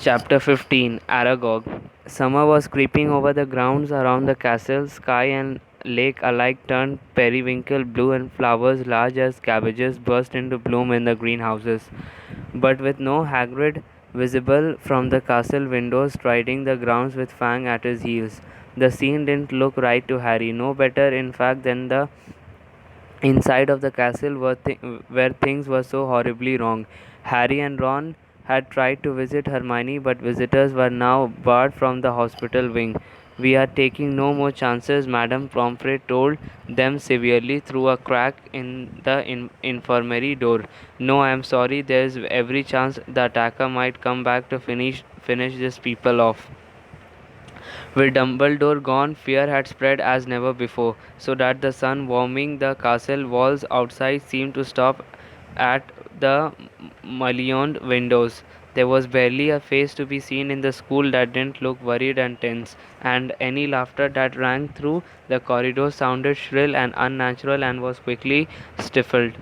Chapter 15 Aragog. Summer was creeping over the grounds around the castle. Sky and lake alike turned periwinkle blue, and flowers large as cabbages burst into bloom in the greenhouses. But with no Hagrid visible from the castle windows striding the grounds with Fang at his heels, the scene didn't look right to Harry, no better in fact than the inside of the castle where things were so horribly wrong. Harry and Ron had tried to visit Hermione, but visitors were now barred from the hospital wing. We are taking no more chances, Madame Pomfrey told them severely through a crack in the infirmary door. No, I am sorry, there's every chance the attacker might come back to finish these people off. With Dumbledore gone, fear had spread as never before, so that the sun warming the castle walls outside seemed to stop at the mullioned windows. There was barely a face to be seen in the school that didn't look worried and tense, and any laughter that rang through the corridor sounded shrill and unnatural and was quickly stifled.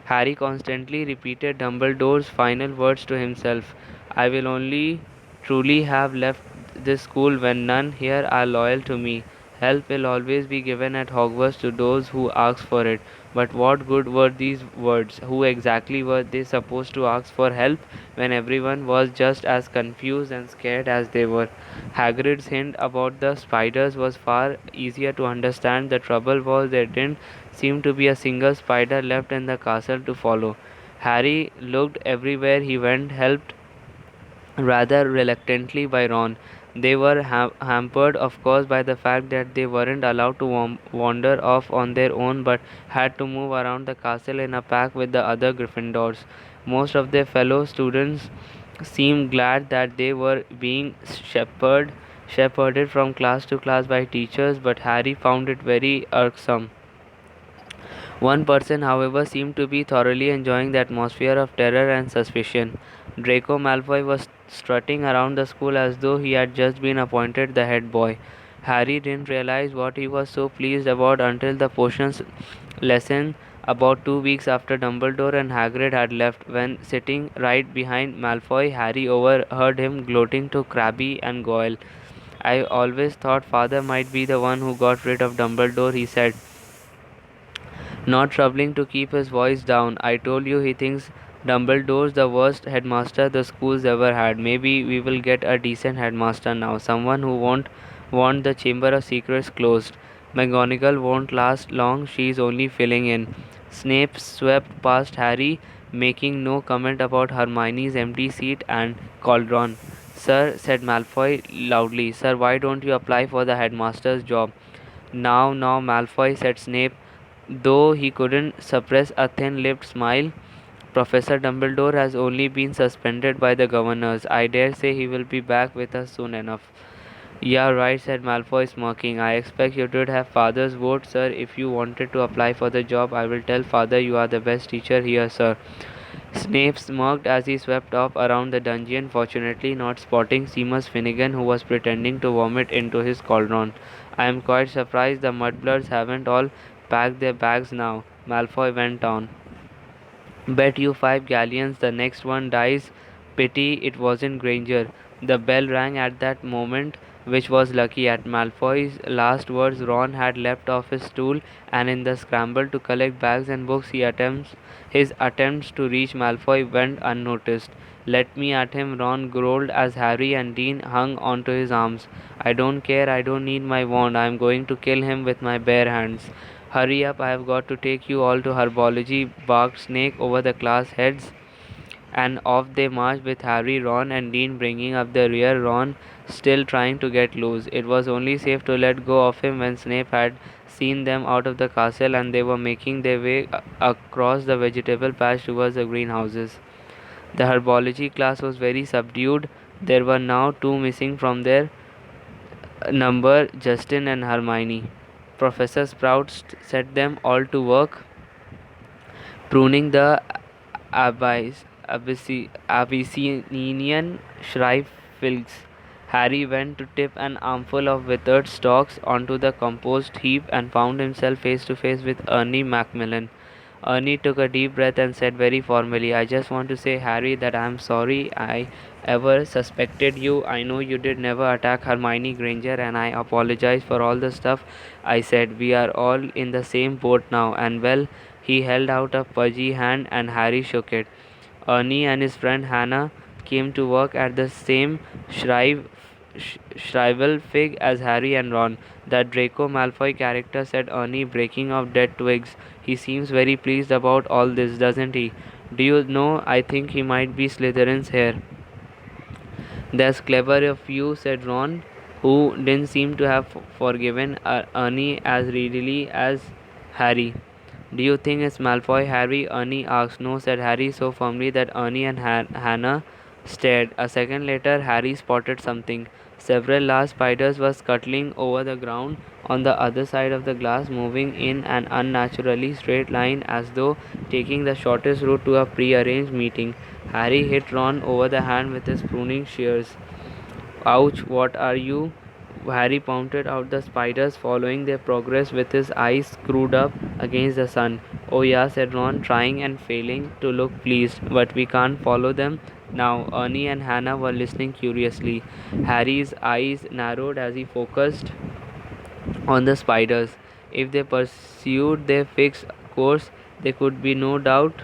Harry constantly repeated Dumbledore's final words to himself. I will only truly have left this school when none here are loyal to me. Help will always be given at Hogwarts to those who ask for it. But what good were these words? Who exactly were they supposed to ask for help when everyone was just as confused and scared as they were? Hagrid's hint about the spiders was far easier to understand. The trouble was there didn't seem to be a single spider left in the castle to follow. Harry looked everywhere he went, helped rather reluctantly by Ron. They were hampered, of course, by the fact that they weren't allowed to wander off on their own but had to move around the castle in a pack with the other Gryffindors. Most of their fellow students seemed glad that they were being shepherded from class to class by teachers, but Harry found it very irksome. One person, however, seemed to be thoroughly enjoying the atmosphere of terror and suspicion. Draco Malfoy was strutting around the school as though he had just been appointed the head boy. Harry didn't realize what he was so pleased about until the potions lesson about 2 weeks after Dumbledore and Hagrid had left. When sitting right behind Malfoy, Harry overheard him gloating to Crabbe and Goyle. I always thought Father might be the one who got rid of Dumbledore, he said, not troubling to keep his voice down. I told you he thinks Dumbledore's the worst headmaster the school's ever had. Maybe we will get a decent headmaster now, someone who won't want the Chamber of Secrets closed. McGonagall won't last long, she's only filling in. Snape swept past Harry, making no comment about Hermione's empty seat and cauldron. Sir, said Malfoy loudly, sir, why don't you apply for the headmaster's job? Now, Malfoy, said Snape, though he couldn't suppress a thin lipped smile. Professor Dumbledore has only been suspended by the governors. I dare say he will be back with us soon enough. Yeah, right, said Malfoy, smirking. I expect you did have Father's vote, sir. If you wanted to apply for the job, I will tell Father you are the best teacher here, sir. Snape smirked as he swept off around the dungeon, fortunately not spotting Seamus Finnegan, who was pretending to vomit into his cauldron. I am quite surprised the mudbloods haven't all packed their bags now, Malfoy went on. Bet you 5 galleons the next one dies. Pity it wasn't Granger. The bell rang at that moment, which was lucky. At Malfoy's last words, Ron had leapt off his stool, and in the scramble to collect bags and books, his attempts to reach Malfoy went unnoticed. Let me at him, Ron growled as Harry and Dean hung onto his arms. I don't care, I don't need my wand. I am going to kill him with my bare hands. Hurry up, I have got to take you all to herbology, barked Snake over the class heads. And off they marched with Harry, Ron, and Dean bringing up the rear, Ron still trying to get loose. It was only safe to let go of him when Snape had seen them out of the castle and they were making their way across the vegetable patch towards the greenhouses. The herbology class was very subdued. There were now two missing from their number, Justin and Hermione. Professor Sprout set them all to work pruning the Abyssinian shrive figs. Harry went to tip an armful of withered stalks onto the compost heap and found himself face to face with Ernie Macmillan. Ernie took a deep breath and said very formally, I just want to say, Harry, that I am sorry I ever suspected you. I know you did never attack Hermione Granger, and I apologize for all the stuff I said. We are all in the same boat now, and well, he held out a pudgy hand and Harry shook it. Ernie and his friend Hannah came to work at the same shrivel fig as Harry and Ron. That Draco Malfoy character, said Ernie, breaking off dead twigs. He seems very pleased about all this, doesn't he? Do you know, I think he might be Slytherin's heir. That's clever of you, said Ron, who didn't seem to have forgiven Ernie as readily as Harry. Do you think it's Malfoy, Harry? Ernie asked. No, said Harry so firmly that Ernie and Hannah stared. A second later, Harry spotted something. Several large spiders were scuttling over the ground on the other side of the glass, moving in an unnaturally straight line as though taking the shortest route to a pre-arranged meeting. Harry hit Ron over the hand with his pruning shears. Ouch, what are you? Harry pointed out the spiders, following their progress with his eyes screwed up against the sun. Oh, yeah, said Ron, trying and failing to look pleased. But we can't follow them now. Ernie and Hannah were listening curiously. Harry's eyes narrowed as he focused on the spiders. If they pursued their fixed course, there could be no doubt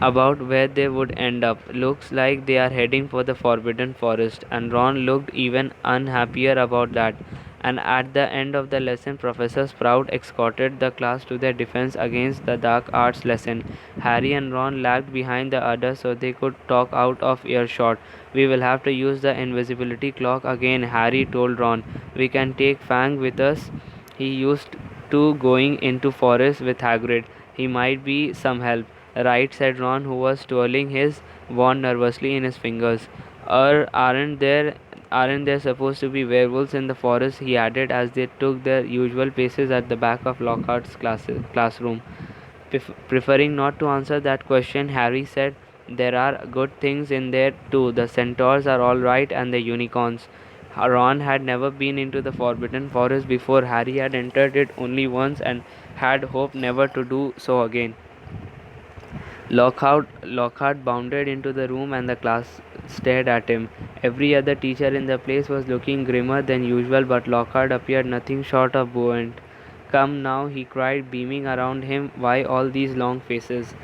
about where they would end up. Looks like they are heading for the Forbidden Forest, and Ron looked even unhappier about that. And at the end of the lesson, Professor Sprout escorted the class to their defense against the dark arts lesson. Harry and Ron lagged behind the others so they could talk out of earshot. We will have to use the invisibility clock again, Harry told Ron. We can take Fang with us. He used to going into forest with Hagrid. He might be some help. Right, said Ron, who was twirling his wand nervously in his fingers. Aren't there supposed to be werewolves in the forest? He added as they took their usual paces at the back of Lockhart's classroom. Preferring not to answer that question, Harry said, there are good things in there too. The centaurs are all right, and the unicorns. Ron had never been into the Forbidden Forest before. Harry had entered it only once and had hoped never to do so again. Lockhart bounded into the room and the class stared at him. Every other teacher in the place was looking grimmer than usual, but Lockhart appeared nothing short of buoyant. Come now, he cried, beaming around him. Why all these long faces?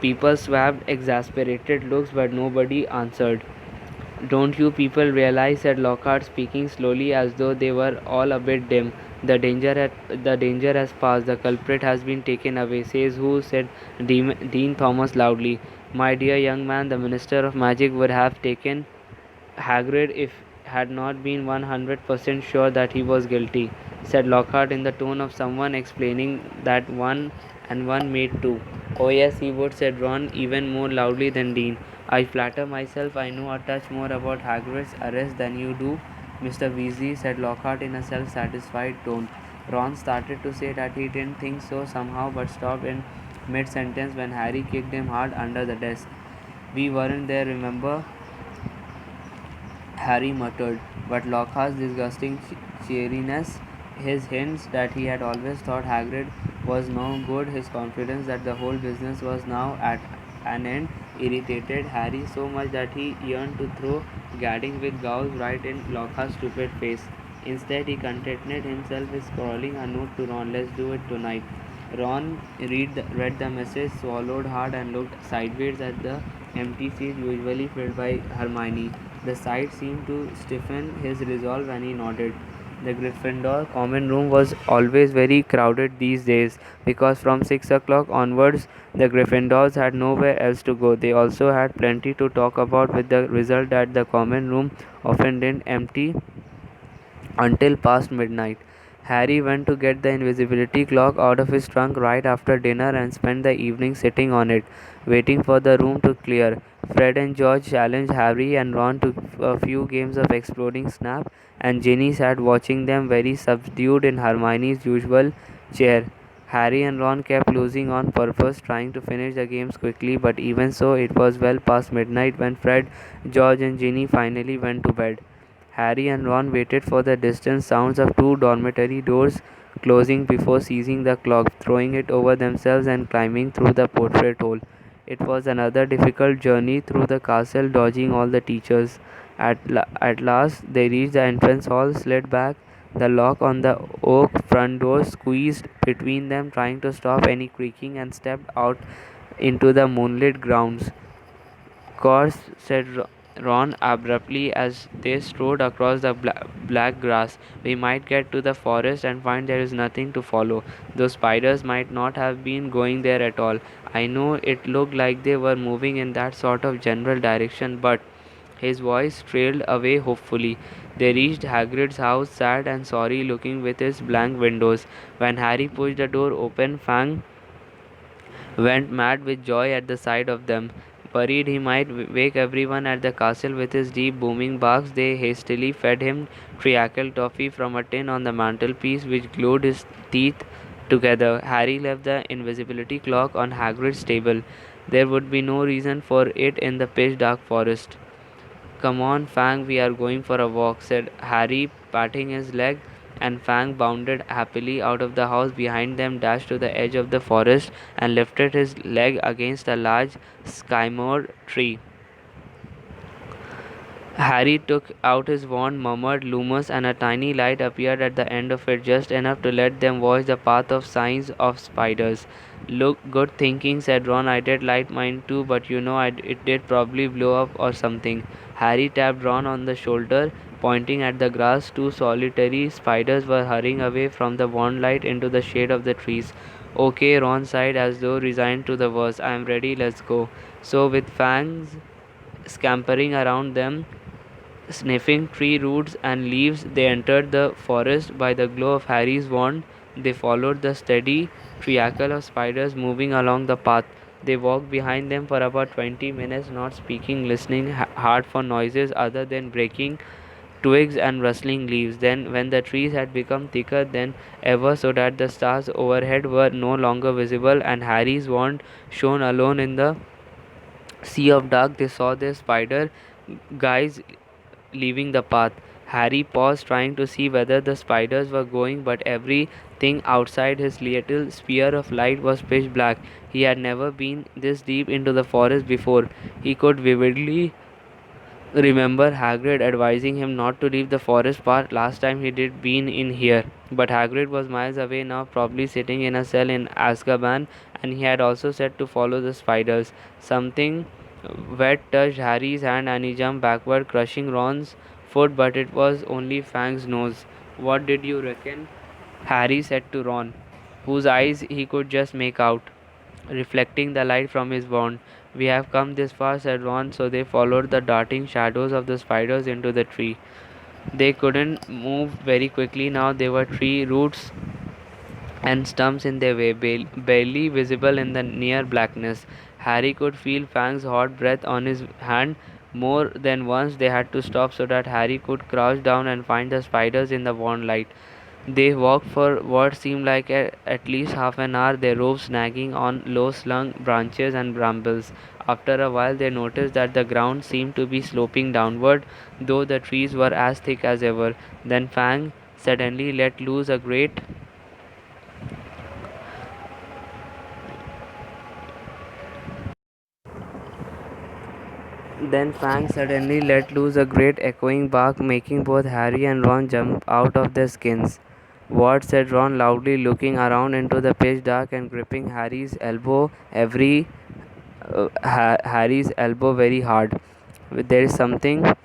People swabbed exasperated looks, but nobody answered. Don't you people realize, said Lockhart, speaking slowly as though they were all a bit dim. The danger has passed. The culprit has been taken away. Says who? Said Dean Thomas loudly. My dear young man, the Minister of Magic would have taken Hagrid if had not been 100% sure that he was guilty, said Lockhart in the tone of someone explaining that one and one made two. Oh, yes, he would, said Ron even more loudly than Dean. I flatter myself I know a touch more about Hagrid's arrest than you do, Mr. Weasley, said Lockhart in a self satisfied tone. Ron started to say that he didn't think so somehow, but stopped in mid sentence when Harry kicked him hard under the desk. We weren't there, remember? Harry muttered, but Lockhart's disgusting cheeriness, his hints that he had always thought Hagrid was no good, his confidence that the whole business was now at an end, irritated Harry so much that he yearned to throw gadding with Gauls right in Lockhart's stupid face. Instead, he contented himself with scrawling a note to Ron, let's do it tonight. Ron read the message, swallowed hard, and looked sideways at the empty seat usually filled by Hermione. The sight seemed to stiffen his resolve and he nodded. The Gryffindor common room was always very crowded these days because from 6 o'clock onwards the Gryffindors had nowhere else to go. They also had plenty to talk about, with the result that the common room often didn't empty until past midnight. Harry went to get the invisibility clock out of his trunk right after dinner and spent the evening sitting on it, waiting for the room to clear. Fred and George challenged Harry and Ron to a few games of exploding snap, and Ginny sat watching them very subdued in Hermione's usual chair. Harry and Ron kept losing on purpose, trying to finish the games quickly, but even so, it was well past midnight when Fred, George, and Ginny finally went to bed. Harry and Ron waited for the distant sounds of two dormitory doors closing before seizing the clock, throwing it over themselves, and climbing through the portrait hole. It was another difficult journey through the castle, dodging all the teachers. At last, they reached the entrance hall, slid back the lock on the oak front door, squeezed between them, trying to stop any creaking, and stepped out into the moonlit grounds. Course, said Ron abruptly as they strode across the black grass. We might get to the forest and find there is nothing to follow. Those spiders might not have been going there at all. I know it looked like they were moving in that sort of general direction, but his voice trailed away hopefully. They reached Hagrid's house, sad and sorry looking with its blank windows. When Harry pushed the door open, Fang went mad with joy at the sight of them. Worried he might wake everyone at the castle with his deep booming barks, they hastily fed him treacle toffee from a tin on the mantelpiece which glued his teeth together. Harry left the invisibility clock on Hagrid's table. There would be no reason for it in the pitch dark forest. Come on, Fang, we are going for a walk, said Harry, patting his leg, and Fang bounded happily out of the house behind them, dashed to the edge of the forest, and lifted his leg against a large skymore tree. Harry took out his wand, murmured Lumos, and a tiny light appeared at the end of it, just enough to let them watch the path of signs of spiders. Look, good thinking, said Ron. I did light mine too, but you know it did probably blow up or something. Harry tapped Ron on the shoulder, pointing at the grass. Two solitary spiders were hurrying away from the wand light into the shade of the trees. Okay, Ron sighed as though resigned to the worst. I am ready, let's go. So, with fangs scampering around them, sniffing tree roots and leaves, they entered the forest by the glow of Harry's wand. They followed the steady trickle of spiders moving along the path. They walked behind them for about 20 minutes, not speaking, listening hard for noises other than breaking twigs and rustling leaves. Then, when the trees had become thicker than ever so that the stars overhead were no longer visible and Harry's wand shone alone in the sea of dark, they saw their spider guys leaving the path. Harry paused, trying to see whether the spiders were going, but everything outside his little sphere of light was pitch black. He had never been this deep into the forest before. He could vividly remember Hagrid advising him not to leave the forest path last time he did been in here. But Hagrid was miles away now, probably sitting in a cell in Azkaban, and he had also said to follow the spiders. Something wet touched Harry's hand and he jumped backward, crushing Ron's foot, but it was only Fang's nose. What did you reckon? Harry said to Ron, whose eyes he could just make out, reflecting the light from his wand. We have come this far, said Ron, so they followed the darting shadows of the spiders into the tree. They couldn't move very quickly now, there were tree roots and stumps in their way, barely visible in the near blackness. Harry could feel Fang's hot breath on his hand. More than once they had to stop so that Harry could crouch down and find the spiders in the warm light. They walked for what seemed like at least half an hour, their robes snagging on low slung branches and brambles. After a while, they noticed that the ground seemed to be sloping downward, though the trees were as thick as ever. Then Fang suddenly let loose a great Then Fang suddenly let loose a great echoing bark, making both Harry and Ron jump out of their skins. What? Said Ron loudly, looking around into the pitch dark and gripping Harry's elbow very hard. There is something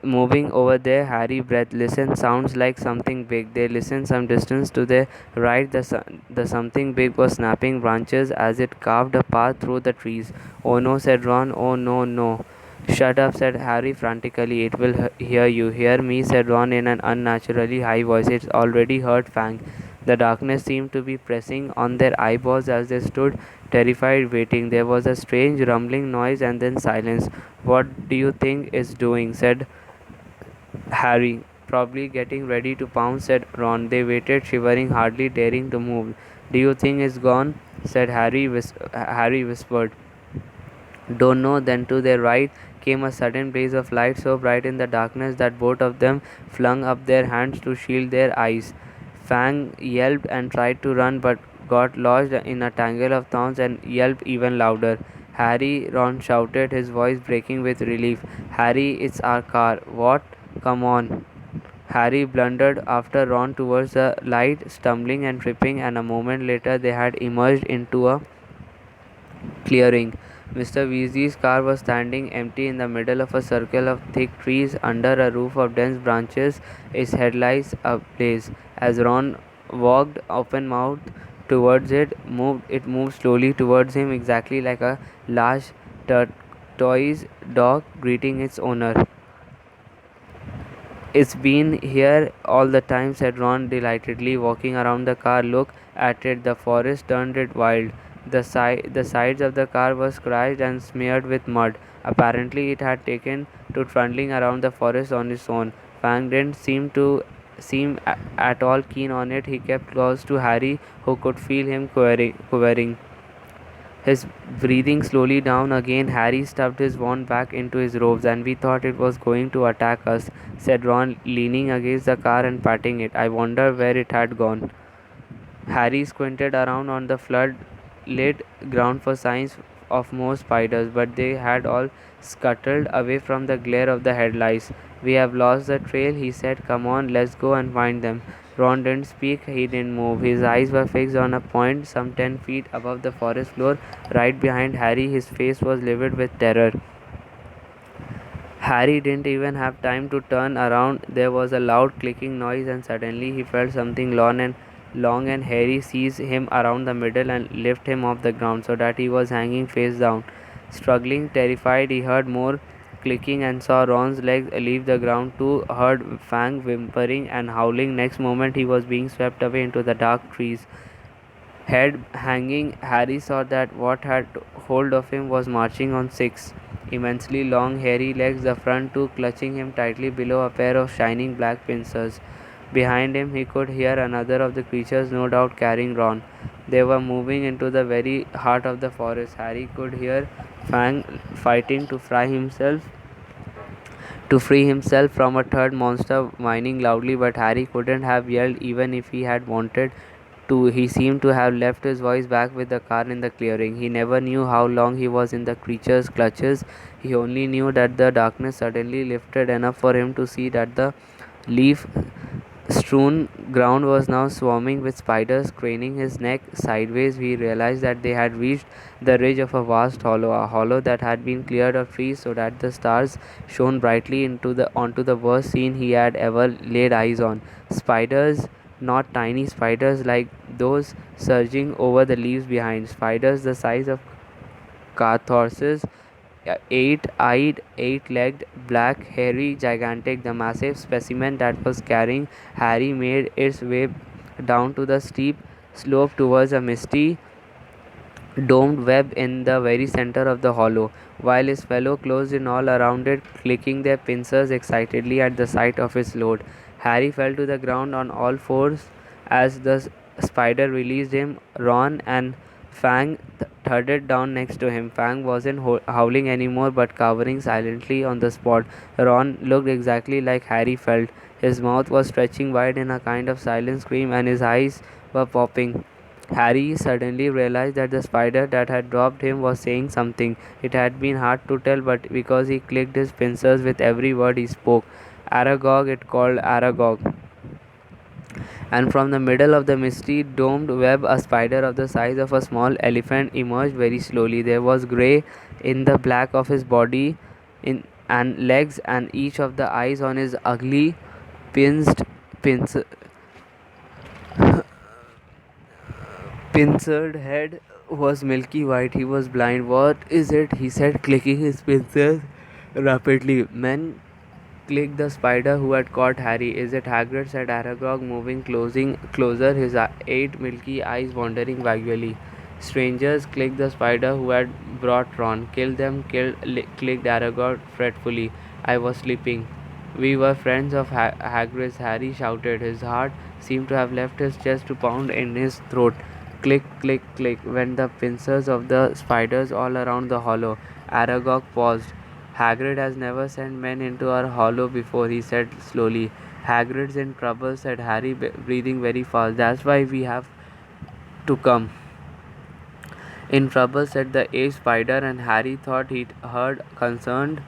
moving over there. Harry breathed. Listen, sounds like something big. They listened some distance to their right. The something big was snapping branches as it carved a path through the trees. Oh no, said Ron. Oh no, no. Shut up, said Harry frantically. It will hear you. Hear me, said Ron in an unnaturally high voice. It's already heard Fang. The darkness seemed to be pressing on their eyeballs as they stood terrified, waiting. There was a strange rumbling noise and then silence. What do you think it's doing? Said Harry. Probably getting ready to pounce, said Ron. They waited, shivering, hardly daring to move. Do you think it's gone? Said Harry whispered. Don't know. Then to their right came a sudden blaze of light so bright in the darkness that both of them flung up their hands to shield their eyes. Fang yelped and tried to run but got lodged in a tangle of thorns and yelped even louder. Harry, Ron shouted, his voice breaking with relief. Harry, it's our car. What? Come on. Harry blundered after Ron towards the light, stumbling and tripping, and a moment later they had emerged into a clearing. Mr. Weasley's car was standing empty in the middle of a circle of thick trees under a roof of dense branches, its headlights ablaze. As Ron walked open mouthed towards it moved slowly towards him exactly like a large tortoise dog greeting its owner. It's been here all the time, said Ron delightedly, walking around the car. Look at it, the forest turned it wild. The sides of the car were scratched and smeared with mud. Apparently, it had taken to trundling around the forest on its own. Fang didn't seem at all keen on it. He kept close to Harry, who could feel him quivering. His breathing slowly down again. Harry stuffed his wand back into his robes, and we thought it was going to attack us, said Ron, leaning against the car and patting it. I wonder where it had gone. Harry squinted around on the flood lit ground for signs of more spiders, but they had all scuttled away from the glare of the headlights. We have lost the trail, he said. Come on, let's go and find them. Ron didn't speak, he didn't move. His eyes were fixed on a point some 10 feet above the forest floor, right behind Harry. His face was livid with terror. Harry didn't even have time to turn around. There was a loud clicking noise, and suddenly he felt something long and hairy seize him around the middle and lift him off the ground so that he was hanging face down. Struggling, terrified, he heard more clicking and saw Ron's legs leave the ground too, heard Fang whimpering and howling. Next moment, he was being swept away into the dark trees. Head hanging, Harry saw that what had hold of him was marching on six immensely long, hairy legs, the front two clutching him tightly below a pair of shining black pincers. Behind him, he could hear another of the creatures, no doubt carrying Ron. They were moving into the very heart of the forest. Harry could hear Fang fighting to free himself from a third monster whining loudly, but Harry couldn't have yelled even if he had wanted to. He seemed to have left his voice back with the car in the clearing. He never knew how long he was in the creature's clutches. He only knew that the darkness suddenly lifted enough for him to see that the leaf strewn ground was now swarming with spiders. Craning his neck sideways, he realized that they had reached the ridge of a vast hollow, a hollow that had been cleared of trees so that the stars shone brightly onto the worst scene he had ever laid eyes on. Spiders, not tiny spiders like those surging over the leaves behind. Spiders the size of Carthorses, eight-eyed, eight-legged, black, hairy, gigantic. The massive specimen that was carrying Harry made its way down to the steep slope towards a misty, domed web in the very center of the hollow, while his fellow closed in all around it, clicking their pincers excitedly at the sight of its load. Harry fell to the ground on all fours as the spider released him. Ron and Fang thudded down next to him. Fang wasn't howling anymore but cowering silently on the spot. Ron looked exactly like Harry felt. His mouth was stretching wide in a kind of silent scream and his eyes were popping. Harry suddenly realized that the spider that had dropped him was saying something. It had been hard to tell, but because he clicked his pincers with every word he spoke. Aragog, it called Aragog. And from the middle of the misty domed web, a spider of the size of a small elephant emerged very slowly. There was grey in the black of his body and legs, and each of the eyes on his ugly, pinced, pincer, pincered head was milky white. He was blind. What is it? He said, clicking his pincers rapidly. Men clicked the spider who had caught Harry. Is it Hagrid? Said Aragog, moving closer, his eight milky eyes wandering vaguely. Strangers, clicked the spider who had brought Ron. Kill them, clicked Aragog fretfully. I was sleeping. We were friends of Hagrid's, Harry shouted. His heart seemed to have left his chest to pound in his throat. Click, click, click went the pincers of the spiders all around the hollow. Aragog paused. Hagrid has never sent men into our hollow before, he said slowly. Hagrid's in trouble, said Harry, breathing very fast. That's why we have to come. In trouble, said the aged spider, and Harry thought he'd heard concerned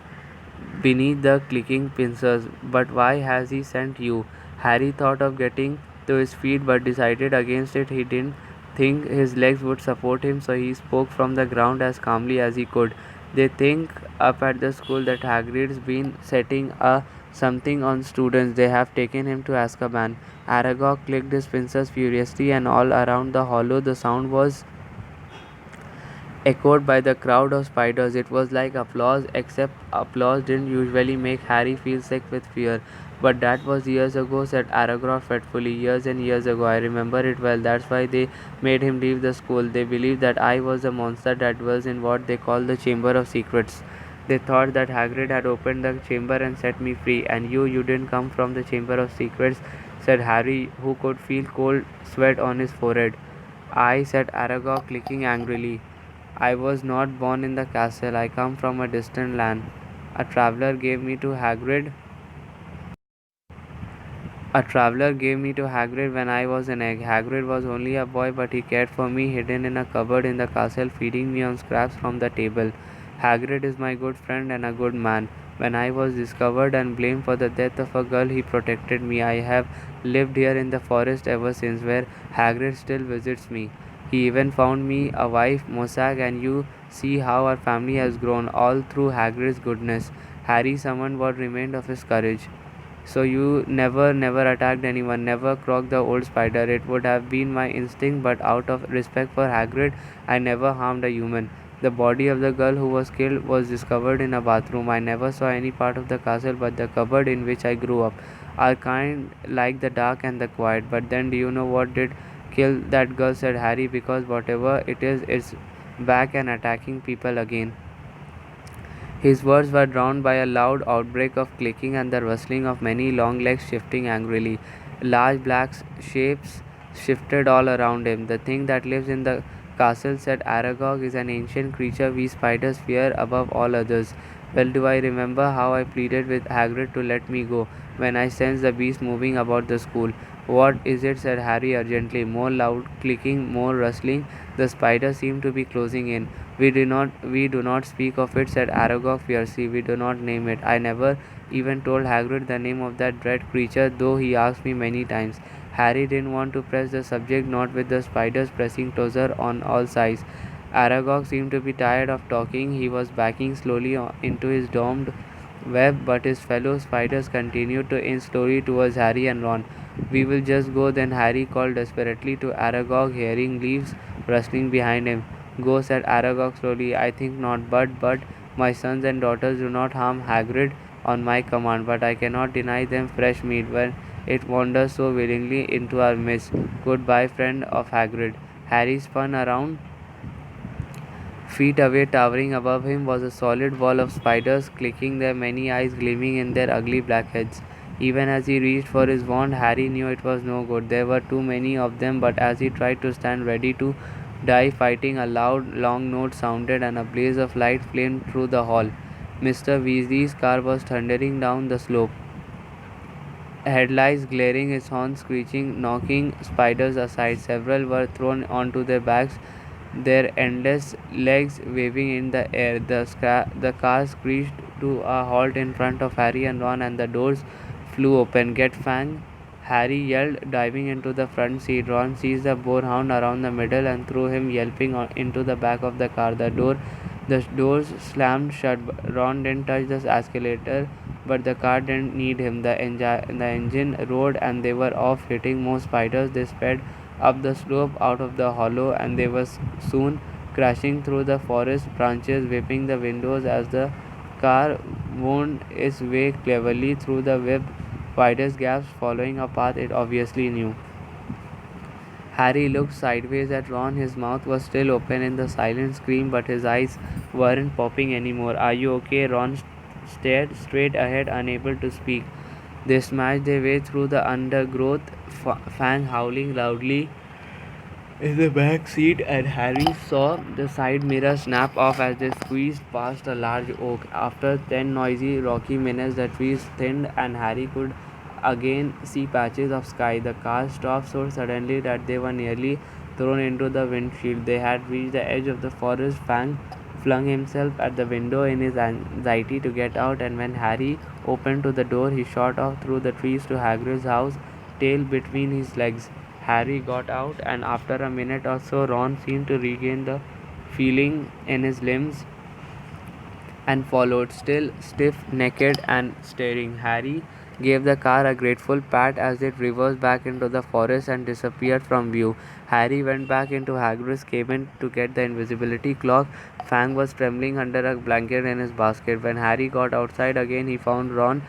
beneath the clicking pincers. But why has he sent you? Harry thought of getting to his feet but decided against it. He didn't think his legs would support him, so he spoke from the ground as calmly as he could. They think up at the school that Hagrid's been setting a something on students. They have taken him to Azkaban. Aragog clicked his pincers furiously, and all around the hollow the sound was echoed by the crowd of spiders. It was like applause, except applause didn't usually make Harry feel sick with fear. But that was years ago, said Aragog fretfully. Years and years ago. I remember it well. That's why they made him leave the school. They believed that I was the monster that dwells in what they call the Chamber of Secrets. They thought that Hagrid had opened the chamber and set me free. And you didn't come from the Chamber of Secrets, said Harry, who could feel cold sweat on his forehead. I, said Aragog, clicking angrily. I was not born in the castle. I come from a distant land. A traveler gave me to Hagrid. A traveler gave me to Hagrid when I was an egg. Hagrid was only a boy, but he cared for me, hidden in a cupboard in the castle, feeding me on scraps from the table. Hagrid is my good friend and a good man. When I was discovered and blamed for the death of a girl, he protected me. I have lived here in the forest ever since, where Hagrid still visits me. He even found me a wife, Mosag, and you see how our family has grown, all through Hagrid's goodness. Harry summoned what remained of his courage. So you never attacked anyone, never croaked the old spider. It would have been my instinct, but out of respect for Hagrid, I never harmed a human. The body of the girl who was killed was discovered in a bathroom. I never saw any part of the castle but the cupboard in which I grew up. Our kind like the dark and the quiet. But then do you know what did kill that girl, said Harry, because whatever it is, it's back and attacking people again. His words were drowned by a loud outbreak of clicking and the rustling of many long legs shifting angrily. Large black shapes shifted all around him. The thing that lives in the castle, said Aragog, is an ancient creature we spiders fear above all others. Well, do I remember how I pleaded with Hagrid to let me go when I sensed the beast moving about the school? What is it? Said Harry urgently. More loud clicking, more rustling. The spiders seemed to be closing in. We do not speak of it, said Aragog fiercely. We do not name it. I never even told Hagrid the name of that dread creature, though he asked me many times. Harry didn't want to press the subject, not with the spiders pressing closer on all sides. Aragog seemed to be tired of talking. He was backing slowly into his domed web, but his fellow spiders continued to inch slowly towards Harry and Ron. We will just go, then Harry called desperately to Aragog, hearing leaves rustling behind him. Go, said Aragog slowly. I think not, but my sons and daughters do not harm Hagrid on my command, but I cannot deny them fresh meat when it wanders so willingly into our midst. Goodbye, friend of Hagrid. Harry spun around. Feet away, towering above him, was a solid wall of spiders, clicking, their many eyes gleaming in their ugly black heads. Even as he reached for his wand, Harry knew it was no good. There were too many of them, but as he tried to stand ready to die fighting, a loud, long note sounded and a blaze of light flamed through the hall. Mr. Weasley's car was thundering down the slope, headlights glaring, his horns screeching, knocking spiders aside. Several were thrown onto their backs, their endless legs waving in the air. The car screeched to a halt in front of Harry and Ron, and the doors flew open. Get Fang! Harry yelled, diving into the front seat. Ron seized the boarhound around the middle and threw him yelping into the back of the car. The doors slammed shut. Ron didn't touch the escalator, but the car didn't need him. The engine roared and they were off, hitting more spiders. They sped up the slope out of the hollow, and they were soon crashing through the forest branches, whipping the windows as the car wound its way cleverly through the web widest gaps, following a path it obviously knew. Harry looked sideways at Ron. His mouth was still open in the silent scream, but his eyes weren't popping anymore. Are you okay? Ron stared straight ahead, unable to speak. They smashed their way through the undergrowth, Fang howling loudly in the back seat, and Harry saw the side mirror snap off as they squeezed past a large oak. After 10 noisy, rocky minutes, the trees thinned, and Harry could again see patches of sky. The car stopped so suddenly that they were nearly thrown into the windshield. They had reached the edge of the forest. Fang flung himself at the window in his anxiety to get out, and when Harry opened to the door, he shot off through the trees to Hagrid's house, tail between his legs. Harry got out, and after a minute or so, Ron seemed to regain the feeling in his limbs and followed, still stiff necked and staring. Harry gave the car a grateful pat as it reversed back into the forest and disappeared from view. Harry went back into Hagrid's cabin to get the invisibility clock. Fang was trembling under a blanket in his basket. When Harry got outside again, he found Ron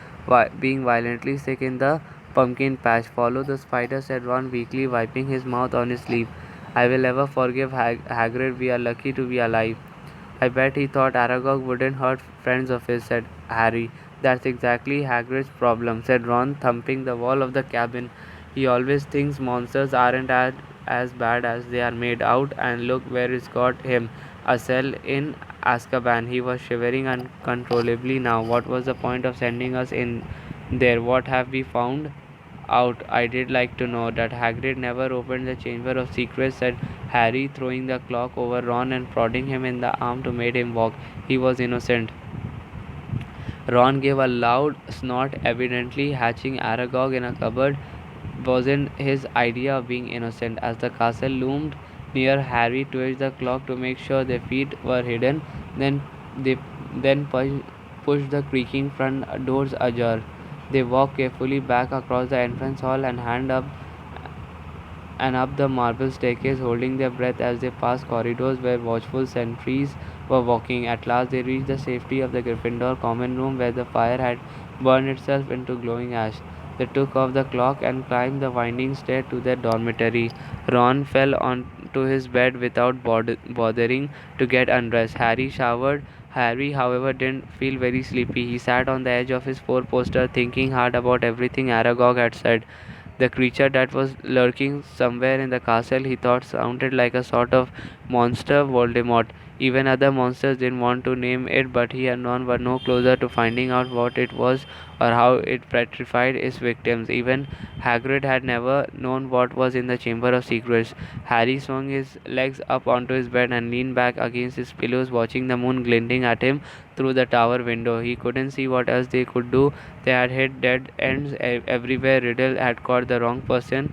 being violently sick in the pumpkin patch. Follow the spider, said Ron weakly, wiping his mouth on his sleeve. I will ever forgive Hagrid. We are lucky to be alive. I bet he thought Aragog wouldn't hurt friends of his, said Harry. That's exactly Hagrid's problem, said Ron, thumping the wall of the cabin. He always thinks monsters aren't as bad as they are made out, and look where it's got him. A cell in Azkaban. He was shivering uncontrollably now. What was the point of sending us in there? What have we found out? I did like to know that Hagrid never opened the Chamber of Secrets, said Harry, throwing the clock over Ron and prodding him in the arm to make him walk. He was innocent. Ron gave a loud snort, evidently hatching Aragog in a cupboard wasn't his idea of being innocent. As the castle loomed near, Harry twitched the clock to make sure their feet were hidden. Then they pushed the creaking front doors ajar. They walked carefully back across the entrance hall and up the marble staircase, holding their breath as they passed corridors where watchful sentries were walking. At last, they reached the safety of the Gryffindor common room, where the fire had burned itself into glowing ash. They took off the clock and climbed the winding stair to their dormitory. Ron fell onto his bed without bothering to get undressed. Harry showered. Harry, however, didn't feel very sleepy. He sat on the edge of his four-poster, thinking hard about everything Aragog had said. The creature that was lurking somewhere in the castle, he thought, sounded like a sort of monster Voldemort. Even other monsters didn't want to name it, but he and Ron were no closer to finding out what it was or how it petrified its victims. Even Hagrid had never known what was in the Chamber of Secrets. Harry swung his legs up onto his bed and leaned back against his pillows, watching the moon glinting at him through the tower window. He couldn't see what else they could do. They had hit dead ends everywhere. Riddle had caught the wrong person.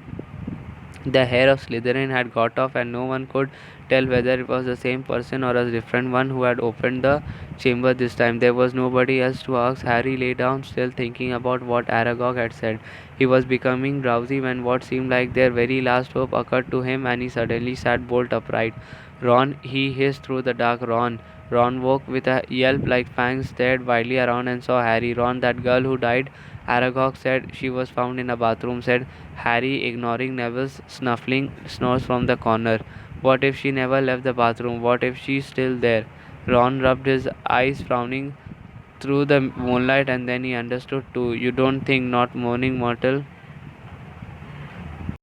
The hair of Slytherin had got off, and no one could tell whether it was the same person or a different one who had opened the chamber this time. There was nobody else to ask. Harry lay down, still thinking about what Aragog had said. He was becoming drowsy when what seemed like their very last hope occurred to him, and he suddenly sat bolt upright. Ron, he hissed through the dark. Ron. Ron woke with a yelp like Fang, stared wildly around and saw Harry. Ron, that girl who died, Aragog said she was found in a bathroom, said Harry, ignoring Neville's snuffling snores from the corner. What if she never left the bathroom? What if she's still there? Ron rubbed his eyes, frowning through the moonlight, and then he understood too. You don't think not, moaning mortal?